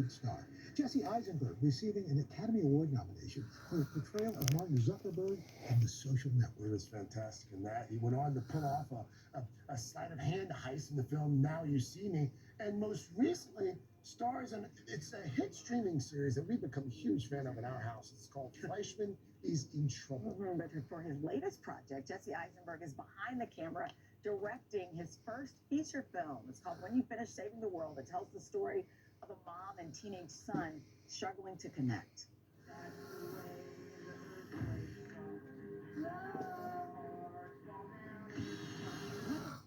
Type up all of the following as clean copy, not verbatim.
Hollywood star. Jesse Eisenberg receiving an Academy Award nomination for his portrayal of Mark Zuckerberg in The Social Network. It was fantastic in that. He went on to pull off a sleight of hand heist in the film Now You See Me, and most recently stars in it's a hit streaming series that we've become a huge fan of in our house. It's called Fleischman is in Trouble. But for his latest project, Jesse Eisenberg is behind the camera directing his first feature film. It's called When You Finish Saving the World. It tells the story of a mom and teenage son struggling to connect. What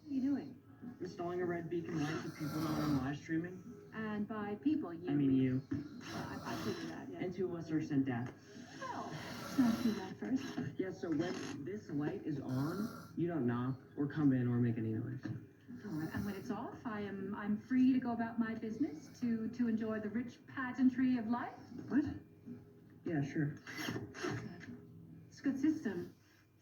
are you doing? Installing a red beacon light so people know I'm live streaming. And by people, you I mean you. I figured that, yeah. And 2 of us are sent death. Oh, it's not too bad first. Yeah, so when this light is on, you don't knock or come in or make any noise. All right, and when it's off, I'm free to go about my business to enjoy the rich pageantry of life. What? Yeah, sure. It's a good system.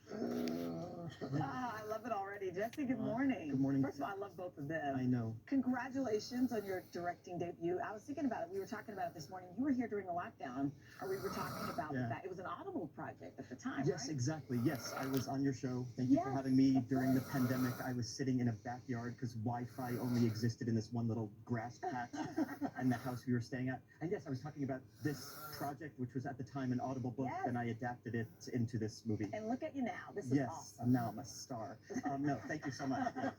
I love it already. Jesse, good morning. Good morning. First of all, I love both of them. I know. Congratulations on your directing debut. I was thinking about it. We were talking about it this morning. You were here during the lockdown, or we were talking about the fact it was an Audible project at the time, Yes, right? exactly. Yes, I was on your show. Thank you for having me. During the pandemic, I was sitting in a backyard because Wi-Fi only existed in this one little grass patch in the house we were staying at. And yes, I was talking about this project, which was at the time an Audible book, and I adapted it into this movie. And look at you now. This is Yes, awesome. now I'm a star. No, thank you so much. Yeah.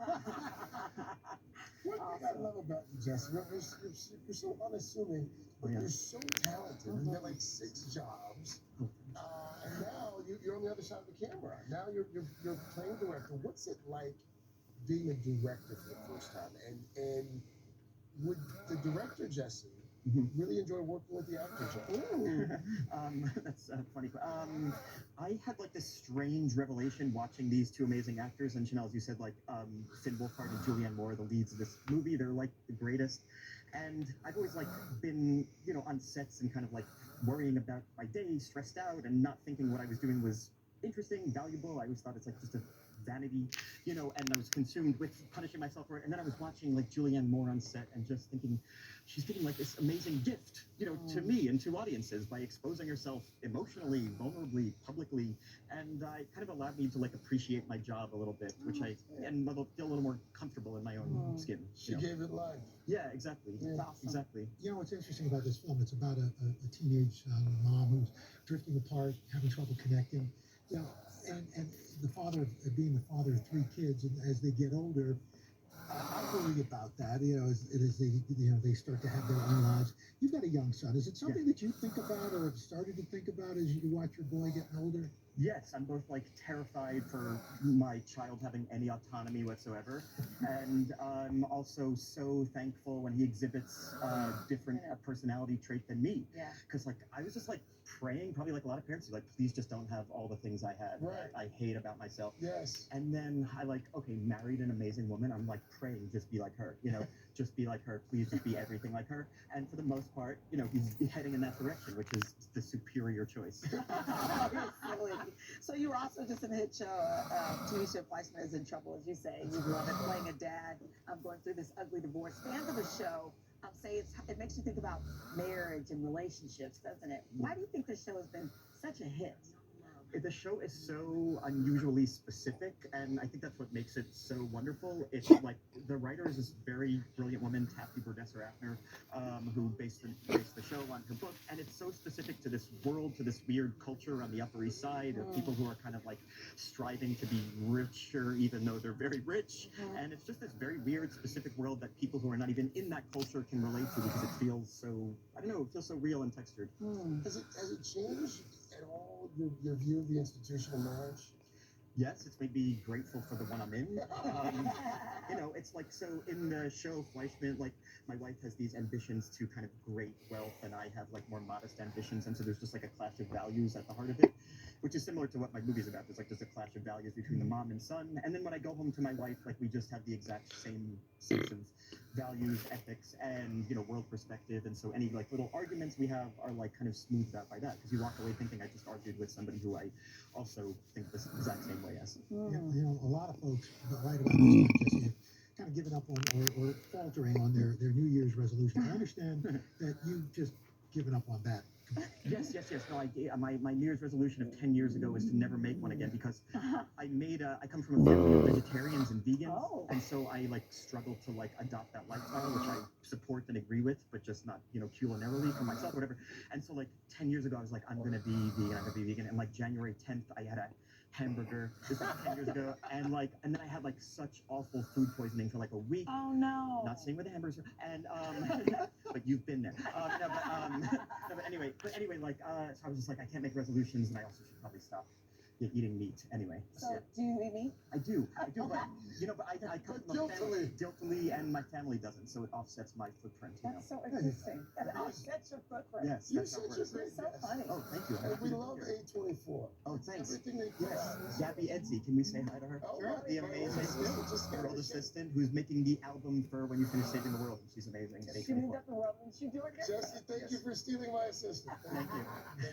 What I love about you, Jesse, you're so unassuming, but you're so talented. You've got like 6 jobs, and now you're on the other side of the camera. Now you're playing director. What's it like being a director for the first time? And would the director, Jesse, really enjoy working with the actor, Jesse? That's funny. I had like this strange revelation watching these 2 amazing actors, and Sheinell, as you said, like Finn Wolfhard and Julianne Moore, the leads of this movie. They're like the greatest. And I've always like been, on sets and kind of like worrying about my day, stressed out, and not thinking what I was doing was interesting, valuable. I always thought it's like just a vanity, and I was consumed with punishing myself for it. And then I was watching like Julianne Moore on set and just thinking, she's giving like this amazing gift, to me and to audiences by exposing herself emotionally, vulnerably, publicly. And it kind of allowed me to like appreciate my job a little bit, which feel a little more comfortable in my own skin. She gave it life. Yeah, exactly. That's awesome. Exactly. What's interesting about this film, it's about a teenage mom who's drifting apart, having trouble connecting. And the father, being the father of 3 kids, and as they get older, I worry about that. As they start to have their own lives. You've got a young son. Is it something that you think about or have started to think about as you watch your boy getting older? Yes, I'm both like terrified for my child having any autonomy whatsoever, and I'm also so thankful when he exhibits a different personality trait than me. Yeah. Because like I was just like praying, probably like a lot of parents, like please just don't have all the things I had. Right. I hate about myself. Yes. And then I married an amazing woman. I'm like praying, just be like her. Just be like her. Please just be everything like her. And for the most part, he's heading in that direction, which is the superior choice. Silly. So you were also just in a hit show, TV show Fleischman is in Trouble, as you say. You love it, playing a dad, going through this ugly divorce. Fans of the show say it makes you think about marriage and relationships, doesn't it? Why do you think this show has been such a hit? The show is so unusually specific, and I think that's what makes it so wonderful. It's like the writer is this very brilliant woman, Taffy Burdesser-Afner, who based the show on her book, and it's so specific to this world, to this weird culture on the Upper East Side of people who are kind of like striving to be richer, even though they're very rich, and it's just this very weird, specific world that people who are not even in that culture can relate to because it feels so, I don't know, it feels so real and textured. Has it changed at all your view of the institution of marriage? Yes, it's made me grateful for the one I'm in. It's like, so in the show Fleischman, like my wife has these ambitions to kind of great wealth, and I have like more modest ambitions, and so there's just like a clash of values at the heart of it, which is similar to what my movie's about. There's like just a clash of values between the mom and son, and then when I go home to my wife, like we just have the exact same sense of values, ethics, and world perspective, and so any like little arguments we have are like kind of smoothed out by that, because you walk away thinking I just argued with somebody who I also think the exact same way as. A lot of folks right about this, Jesse, kind kind of given up on or faltering on their New Year's resolution. I understand that you've just given up on that. Yes. No, my New Year's resolution of 10 years ago was to never make one again because I come from a family of vegetarians and vegans, Oh. and so I like struggle to like adopt that lifestyle, which I support and agree with, but just not culinarily for myself or whatever. And so like 10 years ago, I was like, I'm gonna be vegan, and like January 10th, I had a hamburger. This was 10 years ago, and then I had like such awful food poisoning for like a week. Oh no. Not saying with the hamburgers, and but you've been there. No, but anyway, like, so I was just like, I can't make resolutions, and I also should probably stop eating meat anyway. So do you eat meat? I do, but I come from a family guiltily, and my family doesn't, so it offsets my footprint. That's so interesting. That offsets your footprint. Yes, You're that's how it such a works. great So funny. Oh, thank you. And we love A24. Oh, thanks. Everything they put out. Yes, Gabby Edsy. Can we say hi to her? Oh, Sure. right, The right, amazing right. Just world gotta assistant who's making the album for When You Finish Saving the World. She's amazing. At She moved A24. up the world and she's doing good. Jesse, thank you for stealing my assistant. Thank you.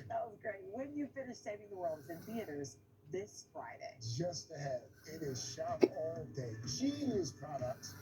That was great. When You Finish Saving the World is in theaters this Friday. Just ahead, it is shop all day. Genius products.